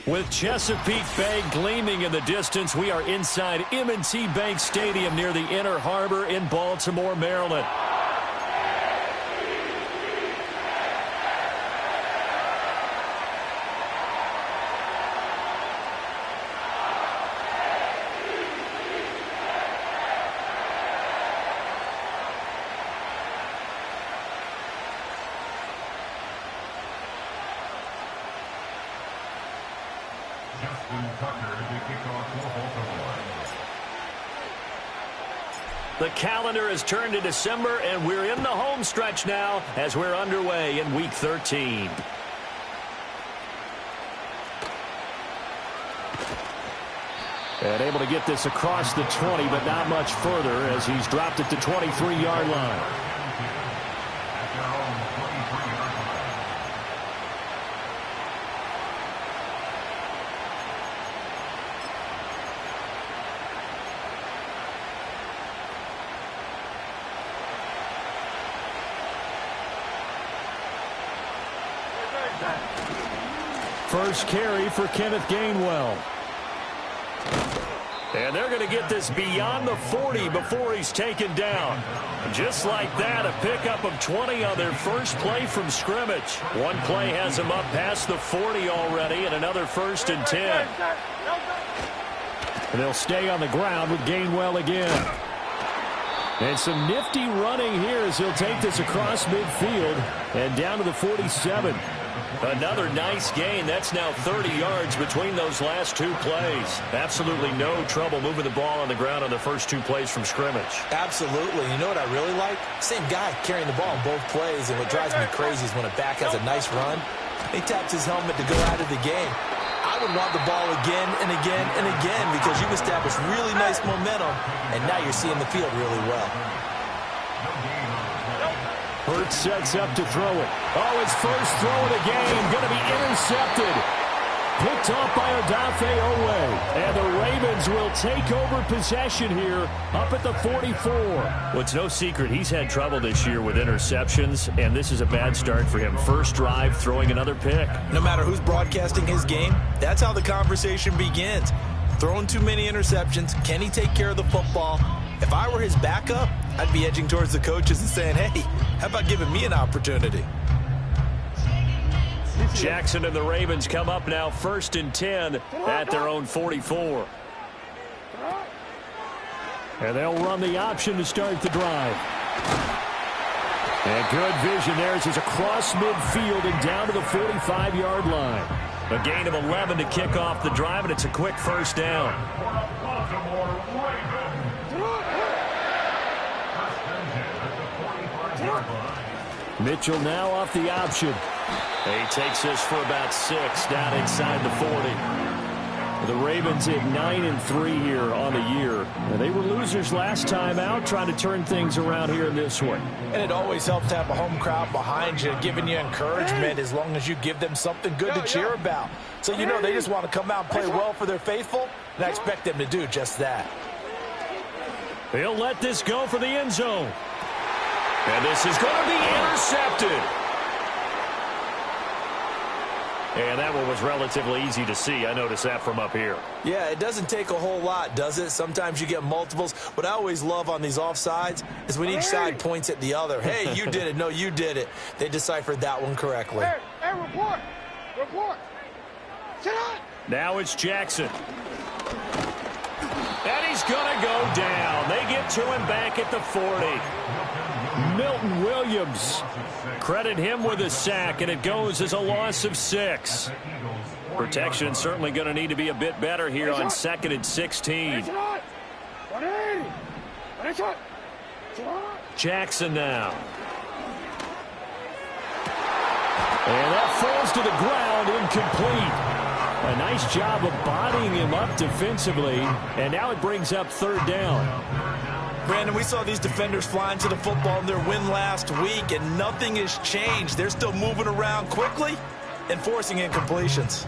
With Chesapeake Bay gleaming in the distance, we are inside M&T Bank Stadium near the Inner Harbor in Baltimore, Maryland. The calendar has turned to December, and we're in the home stretch now as we're underway in Week 13. And able to get this across the 20, but not much further as he's dropped it to 23-yard line. First carry for Kenneth Gainwell. And they're going to get this beyond the 40 before he's taken down. Just like that, a pickup of 20 on their first play from scrimmage. One play has him up past the 40 already, and another 1st and 10. And they'll stay on the ground with Gainwell again. And some nifty running here as he'll take this across midfield and down to the 47. Another nice gain. That's now 30 yards between those last two plays. Absolutely no trouble moving the ball on the ground on the first two plays from scrimmage. Absolutely. You know what I really like? Same guy carrying the ball in both plays, and what drives me crazy is when a back has a nice run, he taps his helmet to go out of the game. I would want the ball again and again and again because you've established really nice momentum, and now you're seeing the field really well. Hurts sets up to throw it. Oh, his first throw of the game going to be intercepted. Picked off by Odafe Owe. And the Ravens will take over possession here up at the 44. Well, it's no secret he's had trouble this year with interceptions, and this is a bad start for him. First drive, throwing another pick. No matter who's broadcasting his game, that's how the conversation begins. Throwing too many interceptions. Can he take care of the football? If I were his backup, I'd be edging towards the coaches and saying, hey, how about giving me an opportunity? Jackson and the Ravens come up now 1st and 10 at their own 44. And they'll run the option to start the drive. And good vision there as he's across midfield and down to the 45-yard line. A gain of 11 to kick off the drive, and it's a quick first down. Mitchell now off the option. He takes this for about 6 down inside the 40. The Ravens at 9-3 here on the year. They were losers last time out, trying to turn things around here in this one. And it always helps to have a home crowd behind you, giving you encouragement as long as you give them something good to cheer about. So you know they just want to come out and play well for their faithful, and I expect them to do just that. They'll let this go for the end zone. And this is going to be intercepted. And that one was relatively easy to see. I noticed that from up here. Yeah, it doesn't take a whole lot, does it? Sometimes you get multiples. What I always love on these offsides is when each side points at the other. Hey, you did it. No, you did it. They deciphered that one correctly. Hey, report. Report. Sit down. Now it's Jackson. And he's going to go down. They get to him back at the 40. Milton Williams. Credit him with a sack, and it goes as a loss of 6. Protection certainly going to need to be a bit better here on 2nd and 16. Jackson now. And that falls to the ground, incomplete. A nice job of bodying him up defensively, and now it brings up 3rd down. Brandon, we saw these defenders flying to the football in their win last week, and nothing has changed. They're still moving around quickly and forcing incompletions.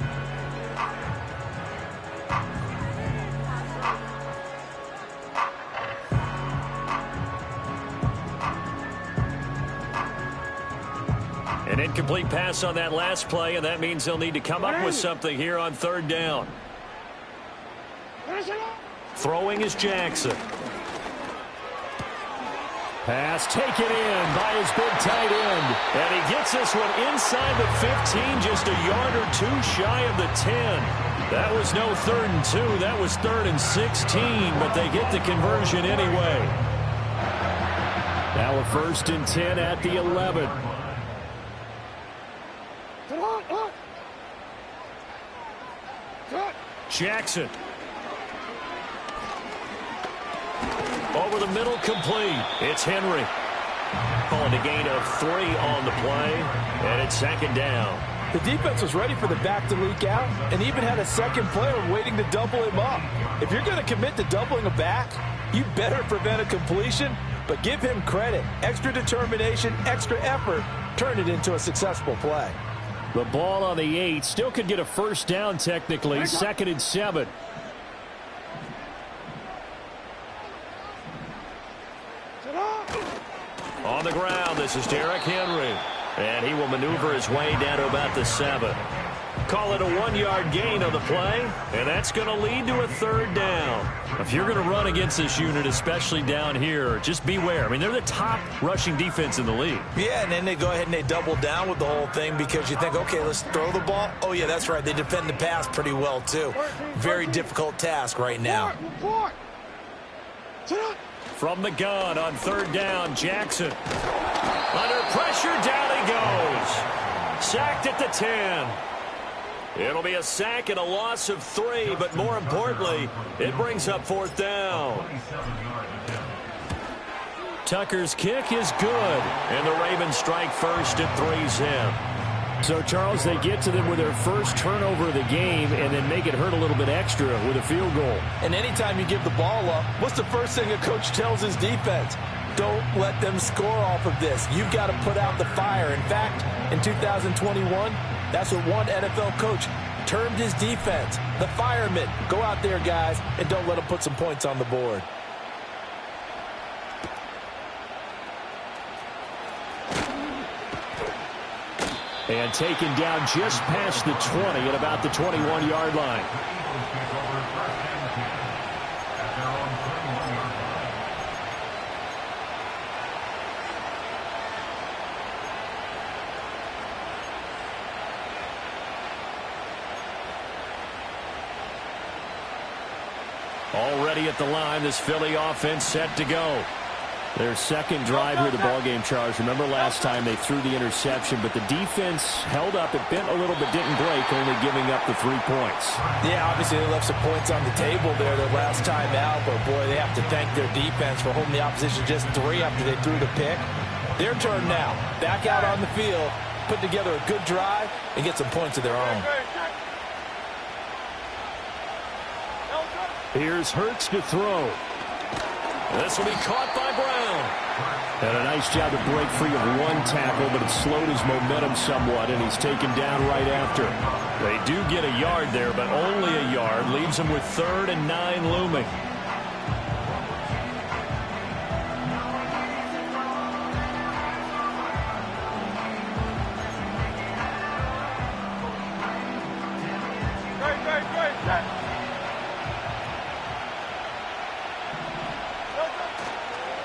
An incomplete pass on that last play, and that means they'll need to come up with something here on third down. Throwing is Jackson. Pass taken in by his big tight end. And he gets this one inside the 15, just a yard or two shy of the 10. That was no 3rd and 2. That was 3rd and 16, but they get the conversion anyway. Now a 1st and 10 at the 11. Jackson. Over the middle, complete. It's Henry. Calling a gain of 3 on the play, and it's 2nd down. The defense was ready for the back to leak out and even had a second player waiting to double him up. If you're going to commit to doubling a back, you better prevent a completion, but give him credit. Extra determination, extra effort, turn it into a successful play. The ball on the 8. Still could get a 1st down technically. 2nd and 7. On the ground, this is Derrick Henry. And he will maneuver his way down to about the 7. Call it a 1-yard gain on the play, and that's going to lead to a 3rd down. If you're going to run against this unit, especially down here, just beware. I mean, they're the top rushing defense in the league. Yeah, and then they go ahead and they double down with the whole thing because you think, okay, let's throw the ball. Oh, yeah, that's right. They defend the pass pretty well, too. Very difficult task right now. From the gun on 3rd down, Jackson. Under pressure, down he goes. Sacked at the 10. It'll be a sack and a loss of 3, but more importantly, it brings up 4th down. Tucker's kick is good, and the Ravens strike first at 3's him. So, Charles, they get to them with their first turnover of the game and then make it hurt a little bit extra with a field goal. And anytime you give the ball up, what's the first thing a coach tells his defense? Don't let them score off of this. You've got to put out the fire. In fact, in 2021, that's what one NFL coach termed his defense. The firemen. Go out there, guys, and don't let them put some points on the board. And taken down just past the 20 at about the 21-yard line. Already at the line, this Philly offense set to go. Their second drive here of the ballgame, Charles. Remember last time they threw the interception, but the defense held up. It bent a little but didn't break, only giving up the 3 points. Yeah, obviously they left some points on the table there their last time out, but boy, they have to thank their defense for holding the opposition just 3 after they threw the pick. Their turn now. Back out on the field, put together a good drive, and get some points of their own. Here's Hurts to throw. This will be caught by Brown. And a nice job to break free of 1 tackle, but it slowed his momentum somewhat, and he's taken down right after. They do get a yard there, but only a yard. Leaves them with 3rd and 9 looming.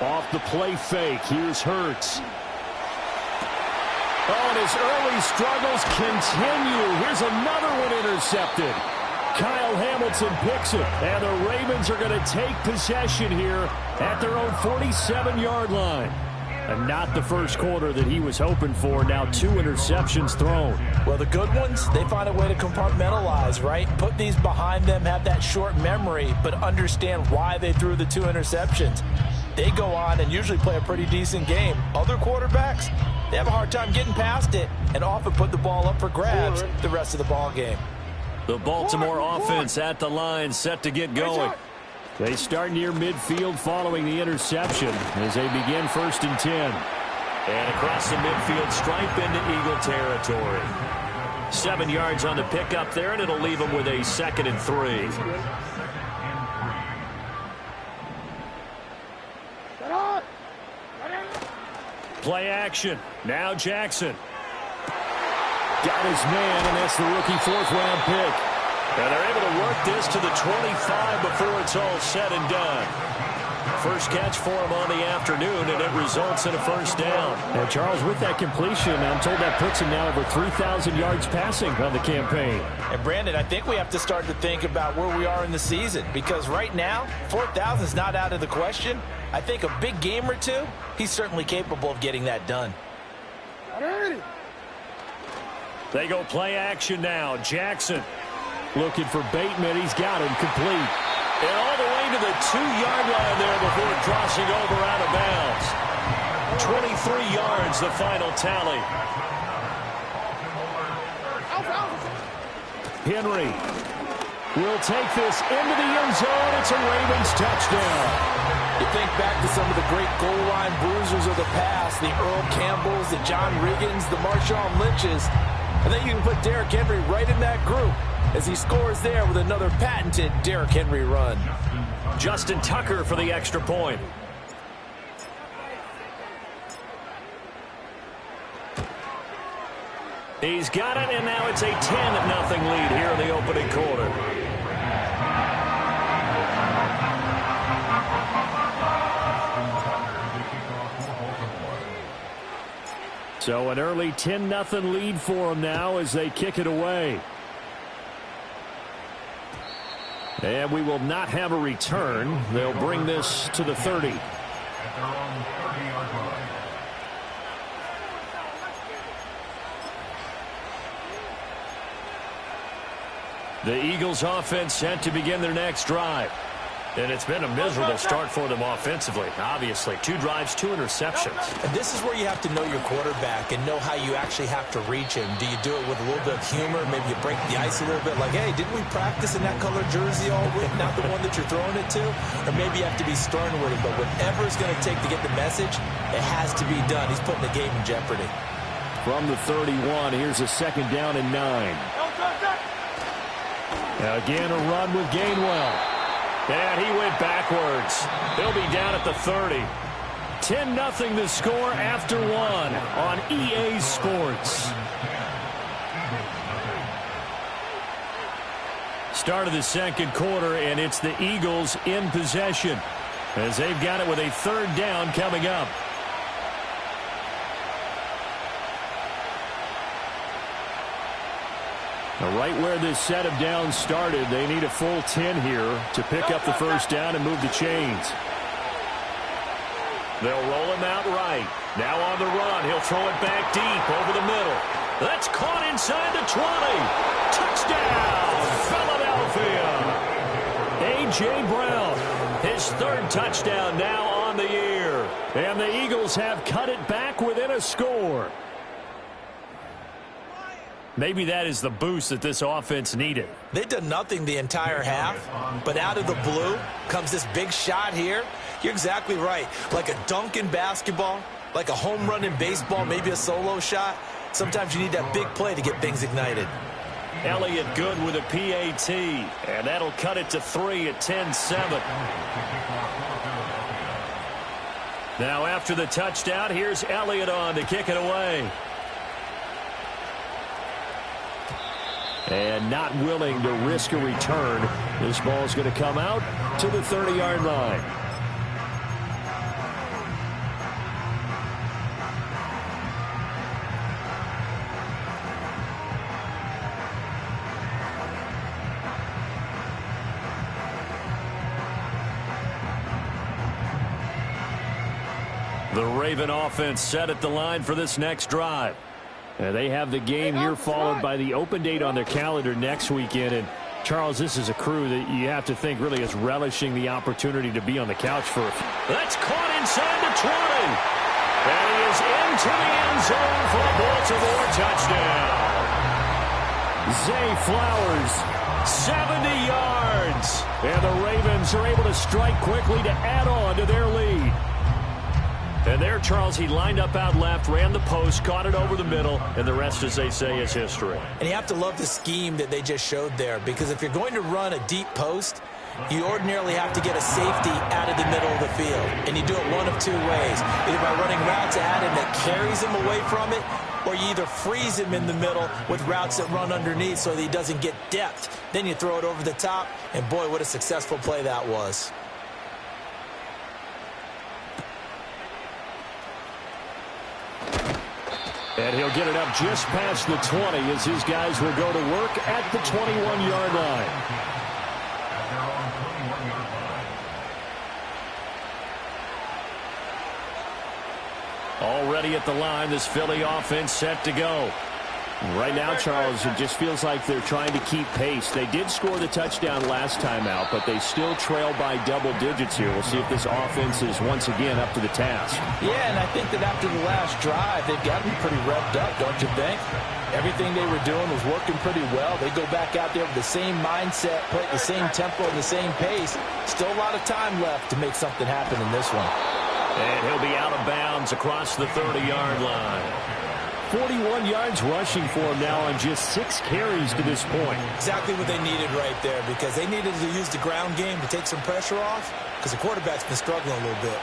Off the play fake, here's Hurts. Oh, and his early struggles continue. Here's another one intercepted. Kyle Hamilton picks it, and the Ravens are going to take possession here at their own 47-yard line. And not the first quarter that he was hoping for. Now 2 interceptions thrown. Well, the good ones, they find a way to compartmentalize, right? Put these behind them, have that short memory, but understand why they threw the 2 interceptions. They go on and usually play a pretty decent game. Other quarterbacks, they have a hard time getting past it and often put the ball up for grabs the rest of the ball game. The Baltimore offense at the line, set to get going. They start near midfield following the interception as they begin 1st and 10. And across the midfield stripe into Eagle territory. 7 yards on the pickup there, and it'll leave them with a 2nd and 3. Play action. Now Jackson. got his man, and that's the rookie fourth-round pick. And they're able to work this to the 25 before it's all said and done. First catch for him on the afternoon, and it results in a first down. And Charles, with that completion, I'm told that puts him now over 3,000 yards passing on the campaign. And Brandon, I think we have to start to think about where we are in the season, because right now, 4,000 is not out of the question. I think a big game or two, he's certainly capable of getting that done. They go play action now. Jackson looking for Bateman. He's got him complete. And all the way to the 2-yard line there before crossing over out of bounds. 23 yards, the final tally. Henry will take this into the end zone. It's a Ravens touchdown. You think back to some of the great goal line bruisers of the past, the Earl Campbells, the John Riggins, the Marshawn Lynches. And then you can put Derrick Henry right in that group as he scores there with another patented Derrick Henry run. Justin Tucker for the extra point. He's got it, and now it's a 10-0 lead here in the opening quarter. So an early 10-0 lead for them now as they kick it away. And we will not have a return. They'll bring this to the 30. The Eagles offense set to begin their next drive. And it's been a miserable start for them offensively, obviously. 2 drives, 2 interceptions. And this is where you have to know your quarterback and know how you actually have to reach him. Do you do it with a little bit of humor? Maybe you break the ice a little bit like, hey, didn't we practice in that color jersey all week, not the one that you're throwing it to? Or maybe you have to be stern with him. But whatever it's going to take to get the message, it has to be done. He's putting the game in jeopardy. From the 31, here's a 2nd down and 9. Again, a run with Gainwell. And he went backwards. He'll be down at the 30. 10-0 the score after 1 on EA Sports. Start of the second quarter, and it's the Eagles in possession as they've got it with a 3rd down coming up. Right where this set of downs started, they need a full 10 here to pick up the first down and move the chains. They'll roll him out right. Now on the run, he'll throw it back deep over the middle. That's caught inside the 20. Touchdown, Philadelphia. A.J. Brown, his 3rd touchdown now on the year. And the Eagles have cut it back within a score. Maybe that is the boost that this offense needed. They've done nothing the entire half, but out of the blue comes this big shot here. You're exactly right. Like a dunk in basketball, like a home run in baseball, maybe a solo shot. Sometimes you need that big play to get things ignited. Elliott good with a PAT, and that'll cut it to 3 at 10-7. Now after the touchdown, here's Elliott on to kick it away. And not willing to risk a return. This ball's going to come out to the 30-yard line. The Raven offense set at the line for this next drive. They have the game here followed by the open date on their calendar next weekend. And, Charles, this is a crew that you have to think really is relishing the opportunity to be on the couch for a few. That's caught inside the 20. And he is into the end zone for a Baltimore touchdown. Zay Flowers, 70 yards. And the Ravens are able to strike quickly to add on to their lead. And there, Charles, he lined up out left, ran the post, caught it over the middle, and the rest, as they say, is history. And you have to love the scheme that they just showed there, because if you're going to run a deep post, you ordinarily have to get a safety out of the middle of the field. And you do it one of 2 ways. Either by running routes at him that carries him away from it, or you either freeze him in the middle with routes that run underneath so that he doesn't get depth. Then you throw it over the top, and boy, what a successful play that was. And he'll get it up just past the 20 as his guys will go to work at the 21-yard line. Already at the line, this Philly offense set to go. Right now, Charles, it just feels like they're trying to keep pace. They did score the touchdown last time out, but they still trail by double digits here. We'll see if this offense is once again up to the task. Yeah, and I think that after the last drive, they've got to be pretty revved up, don't you think? Everything they were doing was working pretty well. They go back out there with the same mindset, play at the same tempo and the same pace. Still a lot of time left to make something happen in this one. And he'll be out of bounds across the 30-yard line. 41 yards rushing for him now on just 6 carries to this point. Exactly what they needed right there, because they needed to use the ground game to take some pressure off, because the quarterback's been struggling a little bit.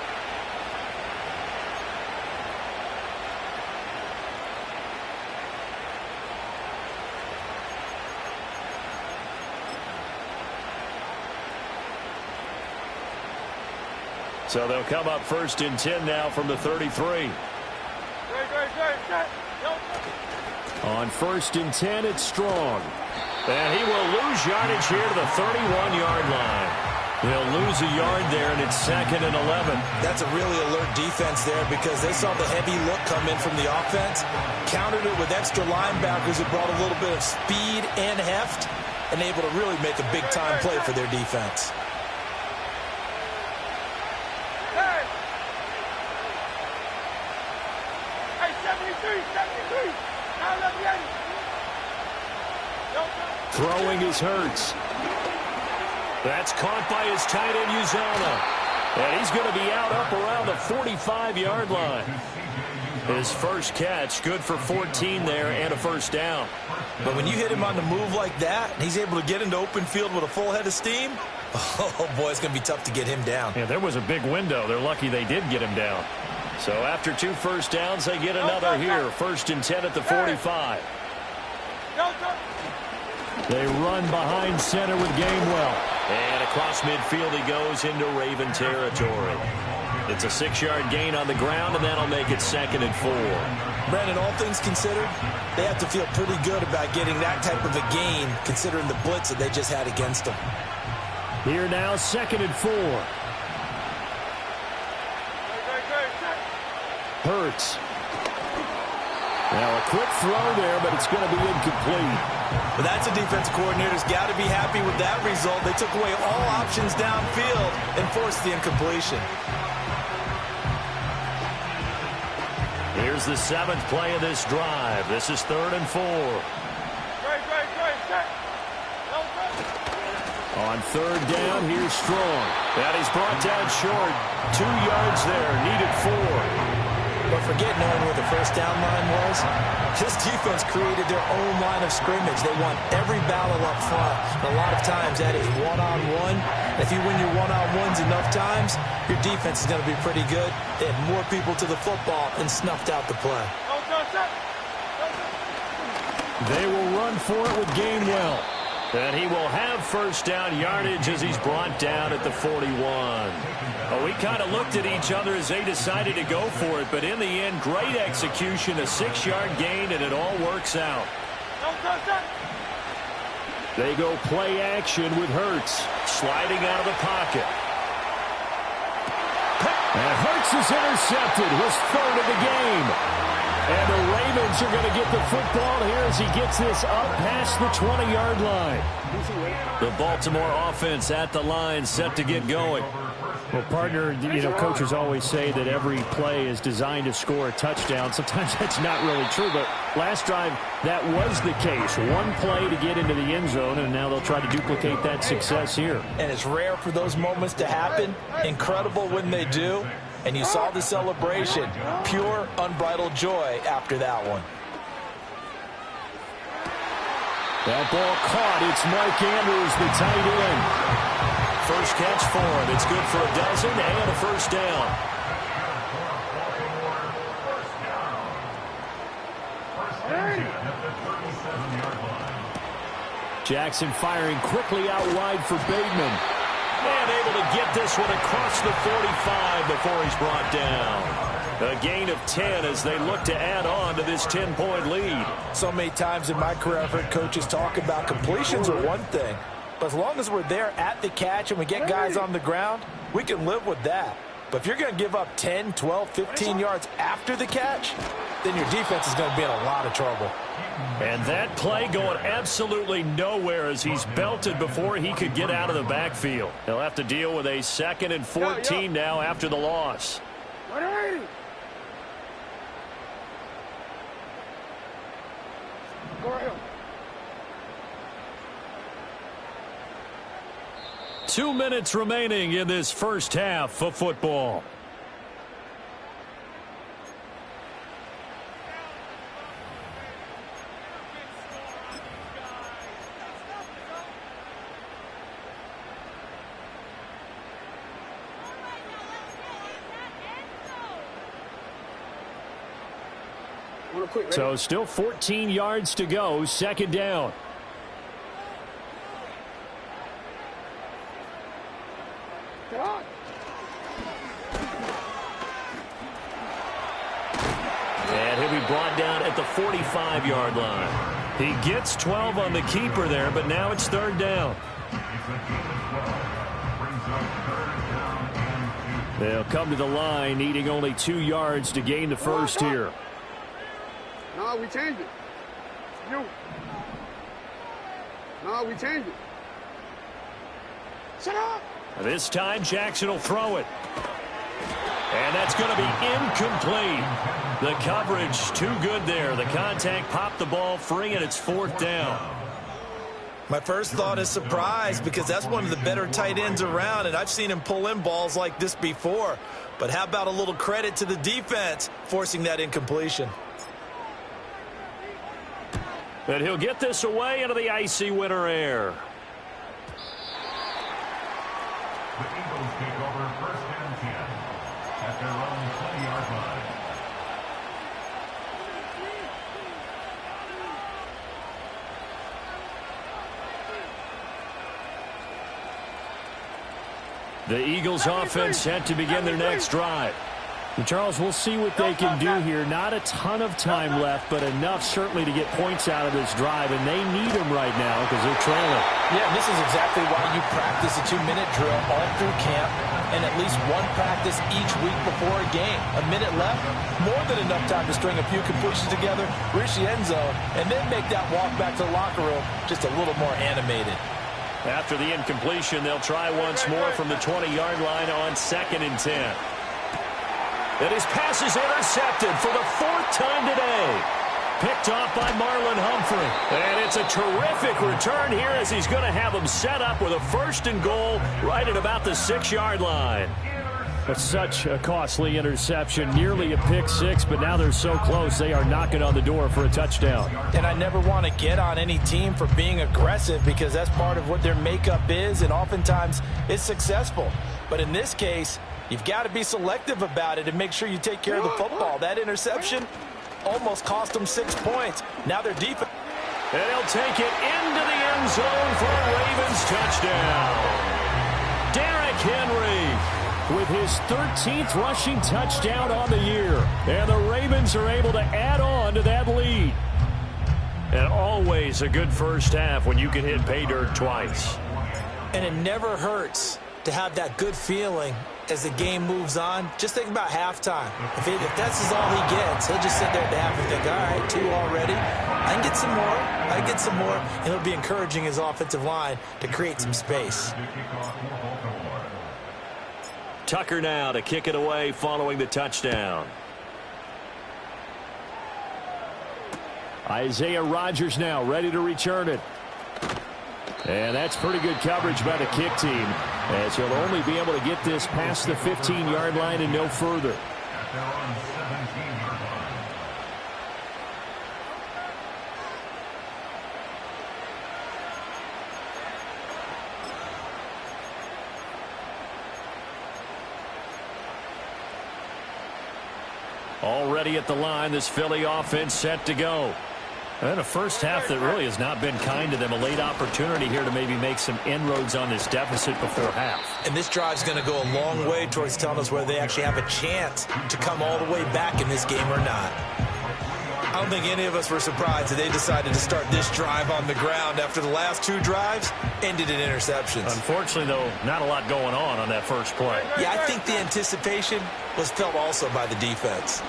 So they'll come up 1st and 10 now from the 33. On 1st and 10, it's Strong. And he will lose yardage here to the 31-yard line. They'll lose a yard there, and it's 2nd and 11. That's a really alert defense there, because they saw the heavy look come in from the offense, countered it with extra linebackers who brought a little bit of speed and heft, and able to really make a big-time play for their defense. Throwing is Hurts. That's caught by his tight end, Uzana. And he's going to be out up around the 45-yard line. His first catch, good for 14 there and a 1st down. But when you hit him on the move like that, and he's able to get into open field with a full head of steam, oh, boy, it's going to be tough to get him down. Yeah, there was a big window. They're lucky they did get him down. So after 2 first downs, they get another here. 1st and 10 at the 45. They run behind center with Gainwell. And across midfield he goes into Raven territory. It's a 6-yard gain on the ground, and that'll make it 2nd and 4. Brandon, all things considered, they have to feel pretty good about getting that type of a gain, considering the blitz that they just had against them. Here now, 2nd and 4. Hurts. Now a quick throw there, but it's going to be incomplete. But that's a defense coordinator's got to be happy with that result. They took away all options downfield and forced the incompletion. Here's the 7th play of this drive. This is 3rd and 4. On 3rd down, here's Strong. That is brought down short. 2 yards there, needed 4. But forget knowing where the first down line was. This defense created their own line of scrimmage. They want every battle up front. And a lot of times that is one-on-one. If you win your one-on-ones enough times, your defense is going to be pretty good. They had more people to the football and snuffed out the play. They will run for it with Gainwell. And he will have 1st down yardage as he's brought down at the 41. Well, we kind of looked at each other as they decided to go for it, but in the end, great execution, a 6-yard gain, and it all works out. They go play action with Hurts, sliding out of the pocket. And Hurts is intercepted, his 3rd of the game. And the Ravens are going to get the football here as he gets this up past the 20-yard line. The Baltimore offense at the line, set to get going. Well, partner, coaches always say that every play is designed to score a touchdown. Sometimes that's not really true, but last drive, that was the case. One play to get into the end zone, and now they'll try to duplicate that success here. And it's rare for those moments to happen. Incredible when they do. And you saw the celebration. Pure, unbridled joy after that one. That ball caught. It's Mike Andrews, the tight end. First catch for him. It's good for a dozen and a 1st down. Jackson firing quickly out wide for Bateman. And able to get this one across the 45 before he's brought down. A gain of 10 as they look to add on to this 10-point lead. So many times in my career I've heard coaches talk about completions are one thing. But as long as we're there at the catch and we get guys on the ground, we can live with that. But if you're going to give up 10, 12, 15 yards after the catch, then your defense is going to be in a lot of trouble. And that play going absolutely nowhere as he's belted before he could get out of the backfield. He'll have to deal with a 2nd and 14 now after the loss. 180. Go ahead. 2 minutes remaining in this first half of football. So still 14 yards to go, 2nd down. And he'll be brought down at the 45-yard line. He gets 12 on the keeper there, but now it's 3rd down. They'll come to the line, needing only 2 yards to gain the first here. No, we changed it. You. No, we changed it. Shut up. This time, Jackson will throw it. And that's going to be incomplete. The coverage too good there. The contact popped the ball free, and it's 4th down. My first thought is surprise because that's one of the better tight ends around, and I've seen him pull in balls like this before. But how about a little credit to the defense forcing that incompletion? And he'll get this away into the icy winter air. The Eagles take over 1st and 10 at their own 20-yard line. The Eagles offense set to begin their next drive. And Charles, we'll see what they can do here. Not a ton of time left, but enough certainly to get points out of this drive, and they need them right now because they're trailing. Yeah, this is exactly why you practice a 2-minute drill all through camp and at least one practice each week before a game. A minute left, more than enough time to string a few completions together, reach the end zone, and then make that walk back to the locker room just a little more animated. After the incompletion, they'll try once more from the 20-yard line on 2nd and 10. And his pass is intercepted for the 4th time today. Picked off by Marlon Humphrey. And it's a terrific return here as he's going to have him set up with a 1st and goal right at about the 6-yard line. But such a costly interception, nearly a pick six, but now they're so close they are knocking on the door for a touchdown. And I never want to get on any team for being aggressive because that's part of what their makeup is, and oftentimes it's successful. But in this case, you've got to be selective about it and make sure you take care of the football. That interception almost cost them 6 points. Now they're deep. And he'll take it into the end zone for a Ravens touchdown. Derrick Henry with his 13th rushing touchdown on the year. And the Ravens are able to add on to that lead. And always a good first half when you can hit pay dirt twice. And it never hurts to have that good feeling as the game moves on. Just think about halftime. If that's all he gets, he'll just sit there at the half and think, all right, 2 already. I can get some more. I can get some more. And he'll be encouraging his offensive line to create some space. Tucker now to kick it away following the touchdown. Isaiah Rodgers now ready to return it. And that's pretty good coverage by the kick team, as he'll only be able to get this past the 15-yard line and no further. Already at the line, this Philly offense set to go. And a first half that really has not been kind to them. A late opportunity here to maybe make some inroads on this deficit before half. And this drive's going to go a long way towards telling us whether they actually have a chance to come all the way back in this game or not. I don't think any of us were surprised that they decided to start this drive on the ground after the last two drives ended in interceptions. Unfortunately, though, not a lot going on that first play. Yeah, I think the anticipation was felt also by the defense.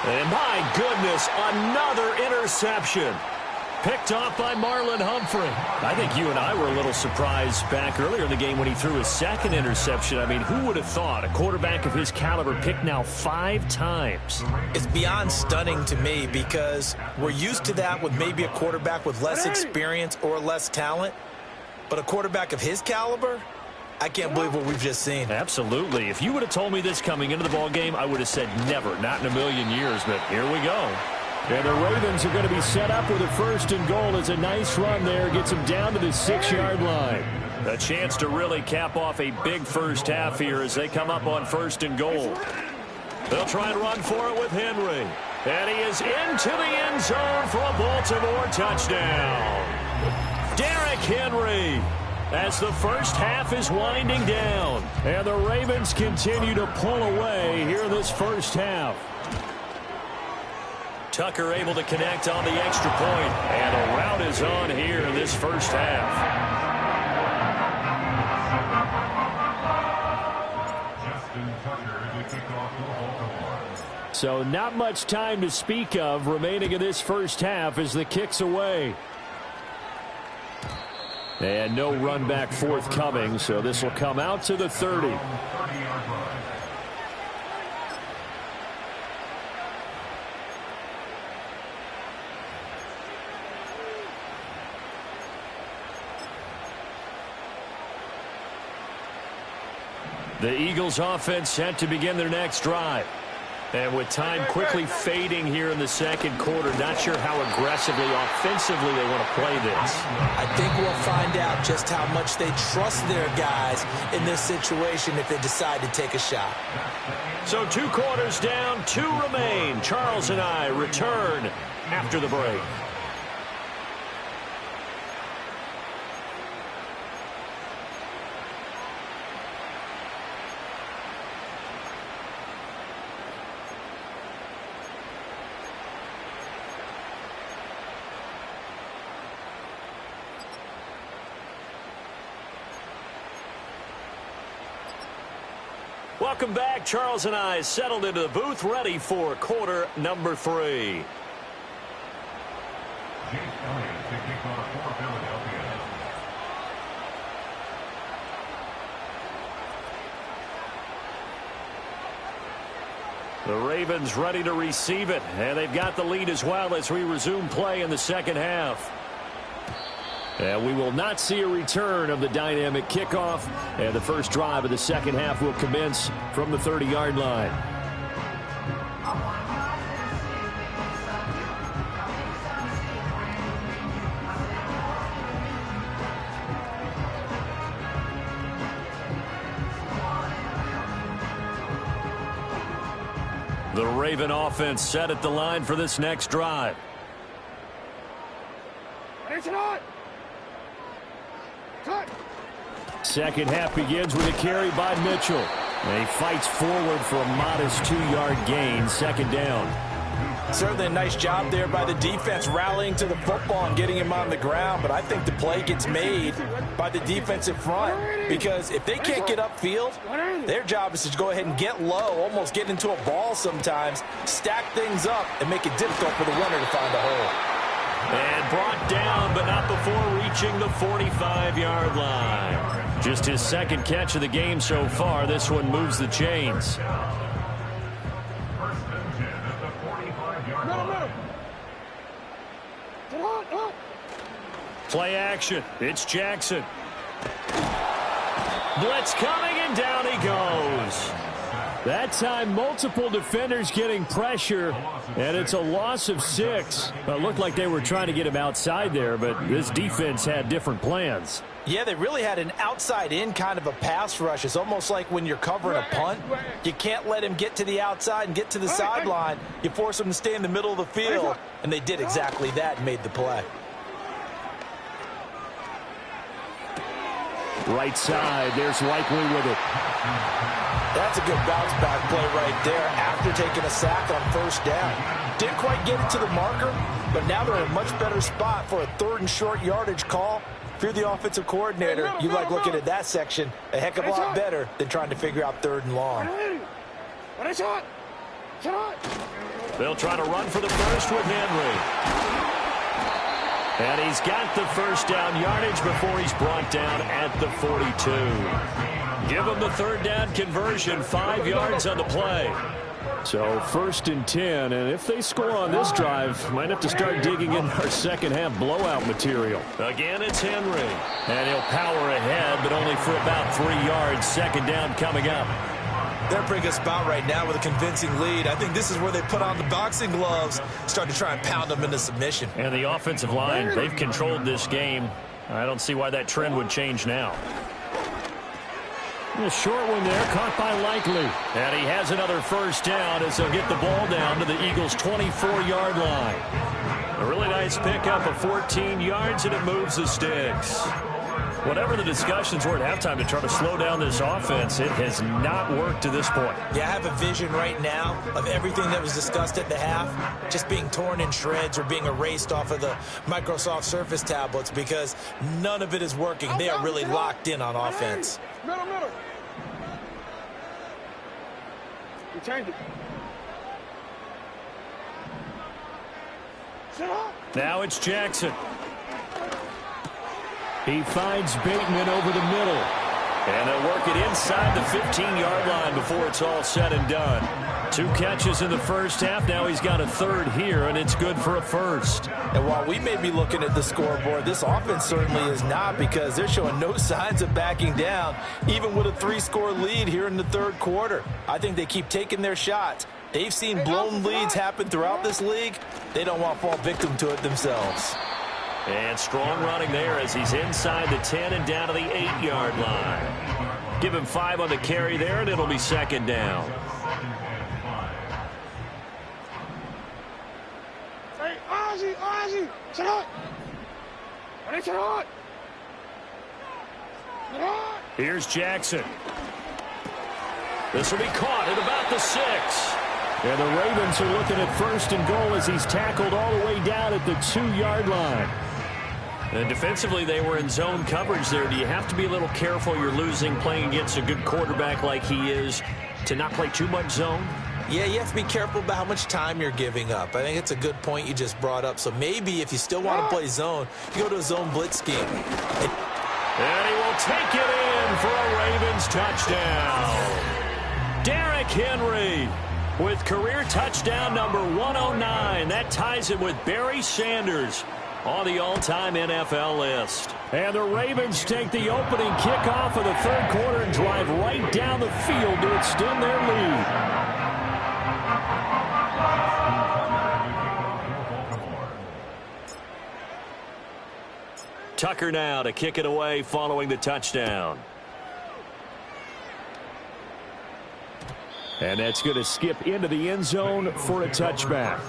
And my goodness, another interception. Picked off by Marlon Humphrey. I think you and I were a little surprised back earlier in the game when he threw his second interception. I mean, who would have thought a quarterback of his caliber picked now 5 times? It's beyond stunning to me because we're used to that with maybe a quarterback with less experience or less talent. But a quarterback of his caliber, I can't believe what we've just seen. Absolutely. If you would have told me this coming into the ball game, I would have said never, not in a million years. But here we go. And the Ravens are going to be set up with a 1st and goal. It's a nice run there. Gets them down to the 6-yard line. A chance to really cap off a big first half here as they come up on 1st and goal. They'll try and run for it with Henry. And he is into the end zone for a Baltimore touchdown. Derrick Henry, as the first half is winding down. And the Ravens continue to pull away here in this first half. Tucker able to connect on the extra point. And the route is on here in this first half. So not much time to speak of remaining in this first half as the kick's away. And no run back forthcoming, so this will come out to the 30. The Eagles offense set to begin their next drive. And with time quickly fading here in the second quarter, not sure how aggressively, offensively they want to play this. I think we'll find out just how much they trust their guys in this situation if they decide to take a shot. So 2 quarters down, 2 remain. Charles and I return after the break. Welcome back. Charles and I settled into the booth, ready for quarter number 3. The Ravens ready to receive it, and they've got the lead as well as we resume play in the second half. And we will not see a return of the dynamic kickoff. And the first drive of the second half will commence from the 30-yard line. The Raven offense set at the line for this next drive. Second half begins with a carry by Mitchell. And he fights forward for a modest 2-yard gain, second down. Certainly a nice job there by the defense rallying to the football and getting him on the ground. But I think the play gets made by the defensive front. Because if they can't get upfield, their job is to go ahead and get low, almost get into a ball sometimes, stack things up, and make it difficult for the runner to find a hole. And brought down, but not before reaching the 45-yard line. Just his second catch of the game so far. This one moves the chains. Play action. It's Jackson. Blitz coming, and down he goes. That time, multiple defenders getting pressure, and it's a loss of 6. It looked like they were trying to get him outside there, but this defense had different plans. Yeah, they really had an outside-in kind of a pass rush. It's almost like when you're covering a punt, you can't let him get to the outside and get to the sideline. You force him to stay in the middle of the field, and they did exactly that and made the play. Right side, there's Likely with it. That's a good bounce-back play right there after taking a sack on first down. Didn't quite get it to the marker, but now they're in a much better spot for a 3rd and short yardage call. If you're the offensive coordinator, you like looking at that section a heck of a lot better than trying to figure out 3rd and long. They'll try to run for the first with Henry. And he's got the first down yardage before he's brought down at the 42. Give him the 3rd down conversion, 5 yards on the play. So 1st and 10, and if they score on this drive, might have to start digging in our second half blowout material. Again, it's Henry. And he'll power ahead, but only for about 3 yards. 2nd down coming up. They're in a pretty good spot right now with a convincing lead. I think this is where they put on the boxing gloves, start to try and pound them into submission. And the offensive line, they've controlled this game. I don't see why that trend would change now. A short one there, caught by Likely. And he has another first down as they'll get the ball down to the Eagles' 24-yard line. A really nice pickup of 14 yards, and it moves the sticks. Whatever the discussions were at halftime to try to slow down this offense, it has not worked to this point. Yeah, I have a vision right now of everything that was discussed at the half just being torn in shreds or being erased off of the Microsoft Surface tablets because none of it is working. They are really locked in on offense. Middle. You change it. Now it's Jackson. He finds Bateman over the middle. And they'll work it inside the 15-yard line before it's all said and done. 2 catches in the first half. Now he's got a 3rd here, and it's good for a 1st. And while we may be looking at the scoreboard, this offense certainly is not because they're showing no signs of backing down, even with a 3-score lead here in the 3rd quarter. I think they keep taking their shots. They've seen blown leads happen throughout this league. They don't want to fall victim to it themselves. And strong running there as he's inside the 10 and down to the 8-yard line. Give him 5 on the carry there, and it'll be 2nd down. Hey, Ozzy, sit up. Here's Jackson. This will be caught at about the 6. And the Ravens are looking at 1st and goal as he's tackled all the way down at the 2-yard line. And defensively, they were in zone coverage there. Do you have to be a little careful? You're losing playing against a good quarterback like he is to not play too much zone? Yeah, you have to be careful about how much time you're giving up. I think it's a good point you just brought up. So maybe if you still want to play zone, you go to a zone blitz scheme. And he will take it in for a Ravens touchdown. Derrick Henry with career touchdown number 109. That ties him with Barry Sanders on the all-time NFL list. And the Ravens take the opening kickoff of the 3rd quarter and drive right down the field to extend their lead. Tucker now to kick it away following the touchdown. And that's going to skip into the end zone for a touchback.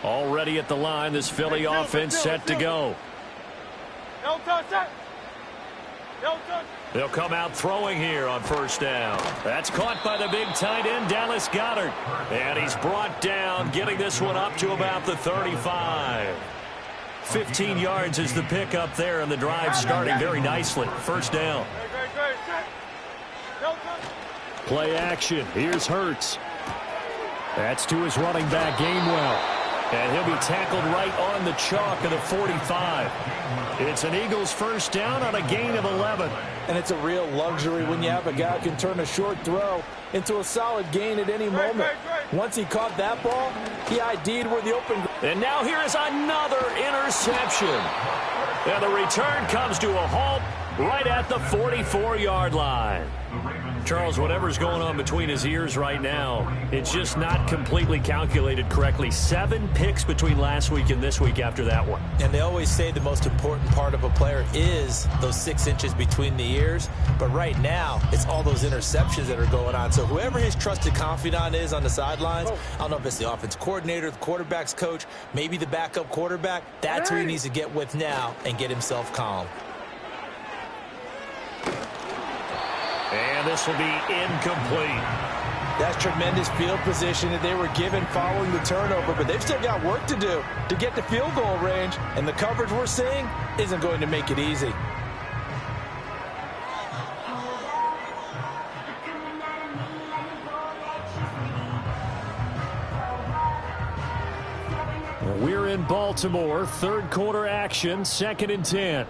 Already at the line, this Philly offense set to go. They'll come out throwing here on 1st down. That's caught by the big tight end, Dallas Goedert. And he's brought down, getting this one up to about the 35. 15 yards is the pickup there, and the drive starting very nicely. 1st down. Play action. Here's Hurts. That's to his running back, Gainwell. And he'll be tackled right on the chalk of the 45. It's an Eagles first down on a gain of 11. And it's a real luxury when you have a guy who can turn a short throw into a solid gain at any moment. Once he caught that ball, he ID'd where the open. And now here is another interception. And the return comes to a halt right at the 44-yard line. Charles, whatever's going on between his ears right now, it's just not completely calculated correctly. 7 picks between last week and this week after that one. And they always say the most important part of a player is those 6 inches between the ears. But right now, it's all those interceptions that are going on. So whoever his trusted confidant is on the sidelines, I don't know if it's the offense coordinator, the quarterback's coach, maybe the backup quarterback, that's who he needs to get with now and get himself calm. And this will be incomplete. That's tremendous field position that they were given following the turnover, but they've still got work to do to get to field goal range, and the coverage we're seeing isn't going to make it easy. We're in Baltimore, third quarter action, 2nd and 10.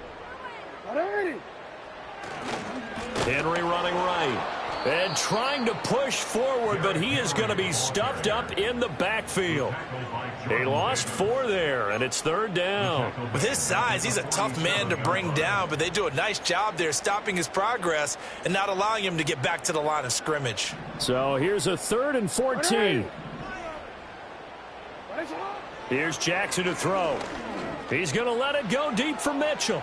Henry running right and trying to push forward, but he is going to be stuffed up in the backfield. He lost 4 there, and it's 3rd down. With his size, he's a tough man to bring down, but they do a nice job there stopping his progress and not allowing him to get back to the line of scrimmage. So here's a 3rd and 14. Here's Jackson to throw. He's going to let it go deep for Mitchell.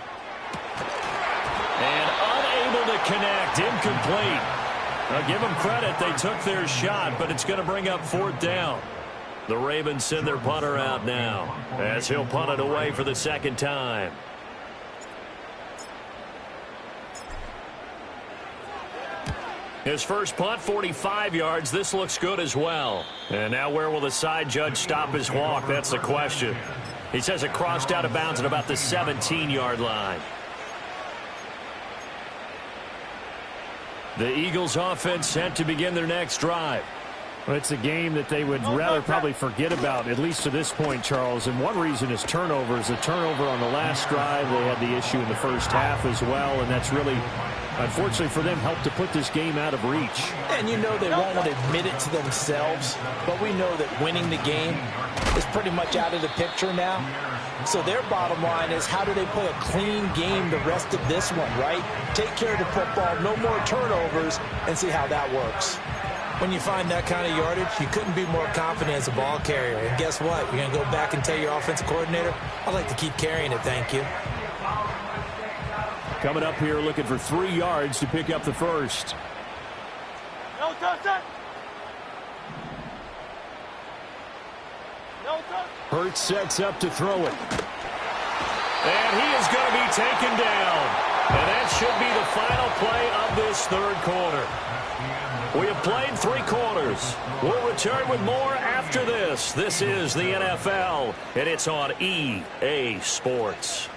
And unable to connect, incomplete. I'll give them credit, they took their shot, but it's going to bring up 4th down. The Ravens send their punter out now, as he'll punt it away for the 2nd time. His first punt, 45 yards. This looks good as well. And now where will the side judge stop his walk? That's the question. He says it crossed out of bounds at about the 17-yard line. The Eagles offense set to begin their next drive. Well, it's a game that they would rather probably forget about, at least to this point, Charles. And one reason is turnovers. A turnover on the last drive. They had the issue in the first half as well, and that's really, unfortunately for them, helped to put this game out of reach. And you know they won't admit it to themselves, but we know that winning the game is pretty much out of the picture now. So their bottom line is, how do they play a clean game the rest of this one, right? Take care of the football, no more turnovers, and see how that works. When you find that kind of yardage, you couldn't be more confident as a ball carrier. And guess what? You're going to go back and tell your offensive coordinator, I'd like to keep carrying it, thank you. Coming up here looking for 3 yards to pick up the first. No touch. Hurts sets up to throw it. And he is going to be taken down. And that should be the final play of this 3rd quarter. We have played 3 quarters. We'll return with more after this. This is the NFL, and it's on EA Sports.